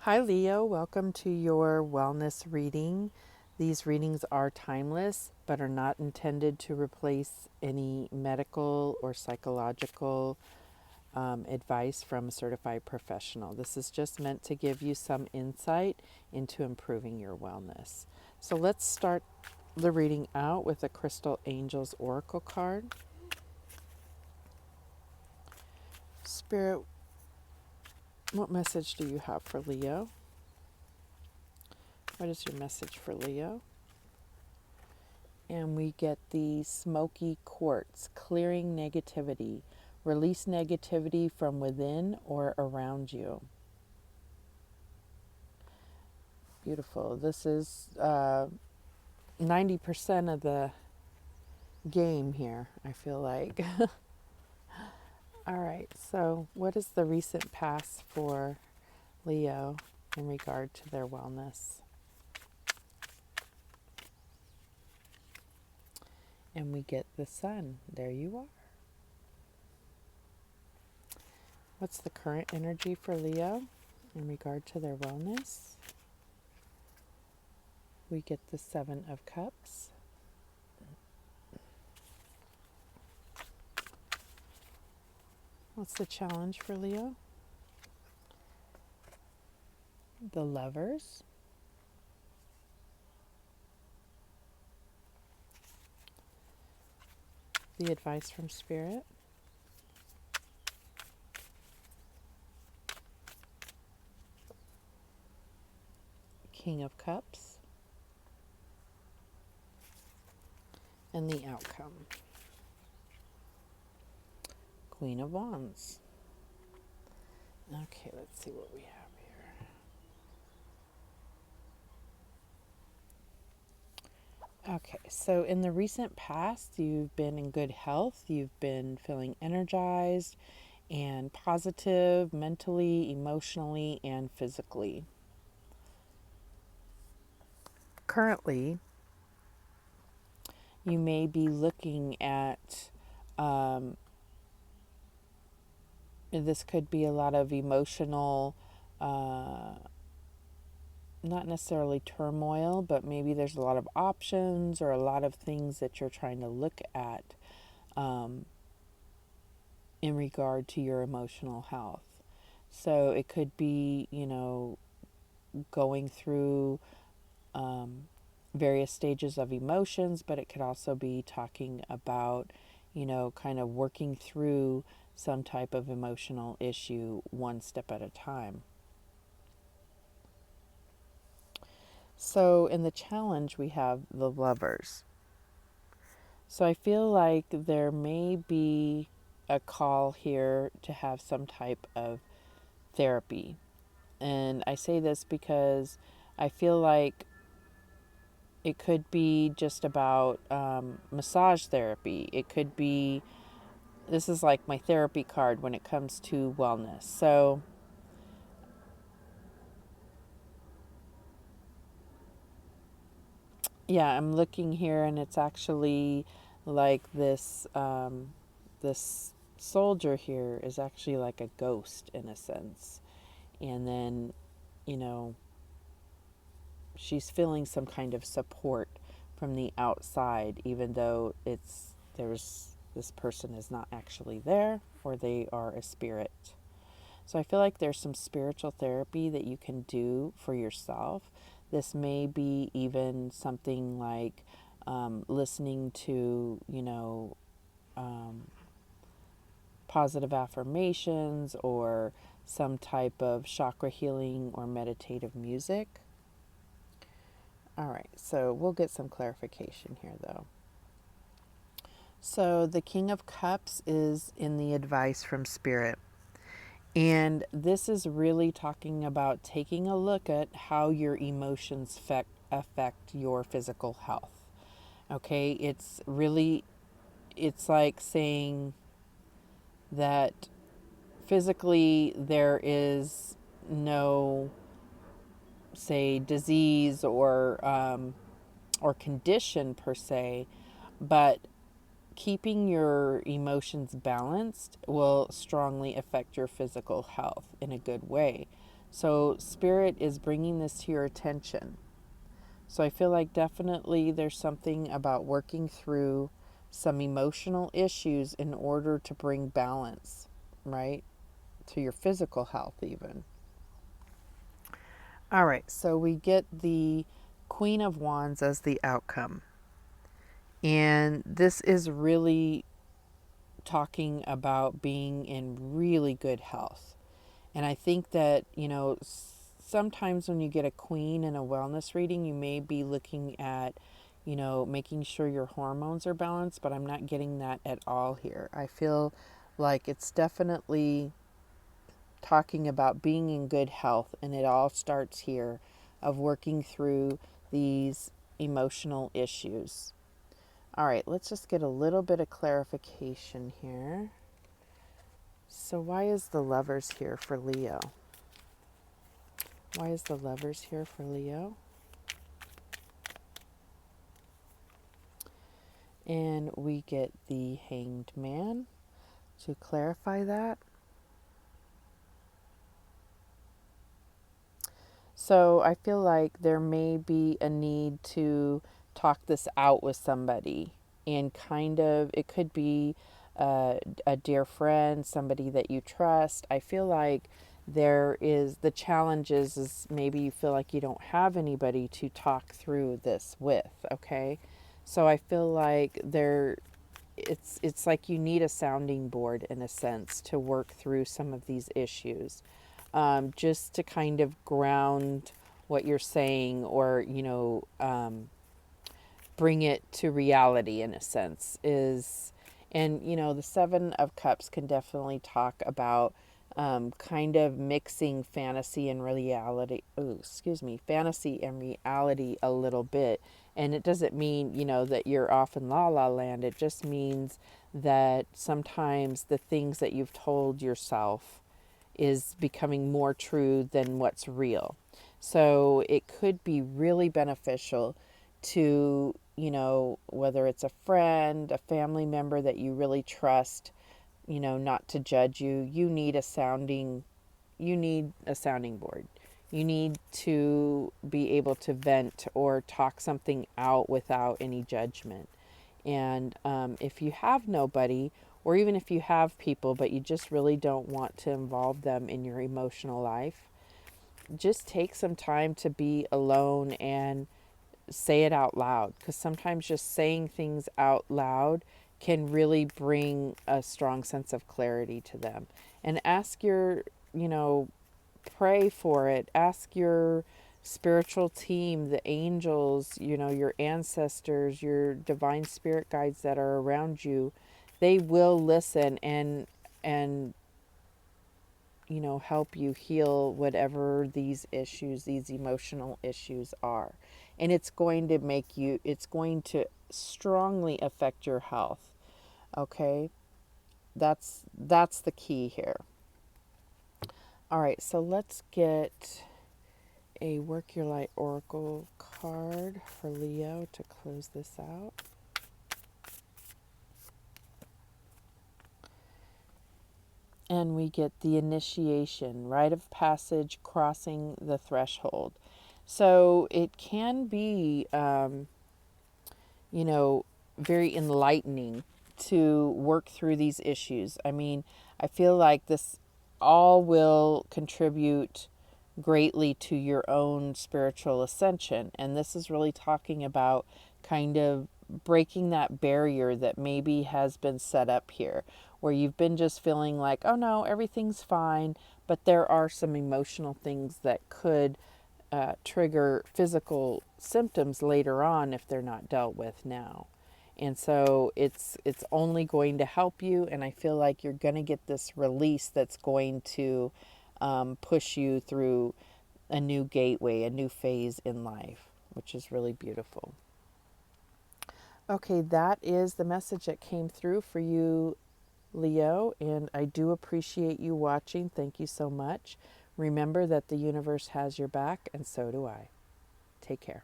Hi Leo, welcome to your wellness reading. These readings are timeless but are not intended to replace any medical or psychological advice from a certified professional. This is just meant to give you some insight into improving your wellness. So let's start the reading out with a Crystal Angels Oracle card. Spirit, what message do you have for Leo? What is your message for Leo? And we get the smoky quartz, clearing negativity. Release negativity from within or around you. Beautiful. This is 90% of the game here, I feel like. All right, so what is the recent past for Leo in regard to their wellness? And we get the sun. There you are. What's the current energy for Leo in regard to their wellness? We get the Seven of Cups. What's the challenge for Leo? The Lovers. The advice from Spirit. King of Cups. And the outcome. Queen of Wands. Okay, let's see what we have here. Okay, so in the recent past, you've been in good health. You've been feeling energized and positive mentally, emotionally, and physically. Currently, you may be looking at this could be a lot of emotional, not necessarily turmoil, but maybe there's a lot of options or a lot of things that you're trying to look at in regard to your emotional health. So it could be, going through various stages of emotions, but it could also be talking about, kind of working through some type of emotional issue one step at a time. So in the challenge, we have the Lovers. So I feel like there may be a call here to have some type of therapy. And I say this because I feel like it could be just about massage therapy. It could be, this is like my therapy card when it comes to wellness. So yeah, I'm looking here and it's actually like this soldier here is actually like a ghost in a sense. And then, you know, she's feeling some kind of support from the outside, even though this person is not actually there or they are a spirit. So I feel like there's some spiritual therapy that you can do for yourself. This may be even something like listening to, positive affirmations or some type of chakra healing or meditative music. All right, so we'll get some clarification here though. So the King of Cups is in the advice from Spirit. And this is really talking about taking a look at how your emotions affect your physical health. Okay, it's like saying that physically there is no, say, disease or condition per se, but keeping your emotions balanced will strongly affect your physical health in a good way. So Spirit is bringing this to your attention. So I feel like definitely there's something about working through some emotional issues in order to bring balance, right? To your physical health, even. All right, so we get the Queen of Wands as the outcome. And this is really talking about being in really good health. And I think that, sometimes when you get a queen in a wellness reading, you may be looking at, making sure your hormones are balanced, but I'm not getting that at all here. I feel like it's definitely talking about being in good health, and it all starts here of working through these emotional issues. All right, let's just get a little bit of clarification here. So why is the Lovers here for Leo? Why is the Lovers here for Leo? And we get the Hanged Man to clarify that. So I feel like there may be a need to talk this out with somebody, and kind of, it could be a dear friend, somebody that you trust. I feel like there is the challenges is maybe you feel like you don't have anybody to talk through this with, okay? So I feel like it's like you need a sounding board in a sense to work through some of these issues, just to kind of ground what you're saying, or bring it to reality in a sense is. And the Seven of Cups can definitely talk about kind of mixing fantasy and reality. Oh, excuse me, fantasy and reality a little bit. And it doesn't mean that you're off in la la land. It just means that sometimes the things that you've told yourself is becoming more true than what's real. So it could be really beneficial to, whether it's a friend, a family member that you really trust, not to judge you. You need a sounding board. You need to be able to vent or talk something out without any judgment. And if you have nobody, or even if you have people, but you just really don't want to involve them in your emotional life, just take some time to be alone and say it out loud. Because sometimes just saying things out loud can really bring a strong sense of clarity to them. And ask your, pray for it. Ask your spiritual team, the angels, your ancestors, your divine spirit guides that are around you. They will listen and help you heal whatever these issues, these emotional issues are. And it's going to it's going to strongly affect your health. Okay? That's the key here. All right, so let's get a Work Your Light Oracle card for Leo to close this out. And we get the initiation, rite of passage, crossing the threshold. So it can be, very enlightening to work through these issues. I mean, I feel like this all will contribute greatly to your own spiritual ascension. And this is really talking about kind of breaking that barrier that maybe has been set up here, where you've been just feeling like, oh no, everything's fine, but there are some emotional things that could trigger physical symptoms later on if they're not dealt with now. And so it's only going to help you, and I feel like you're going to get this release that's going to push you through a new gateway, a new phase in life, which is really beautiful. Okay, that is the message that came through for you, Leo, and I do appreciate you watching. Thank you so much. Remember that the universe has your back, and so do I. Take care.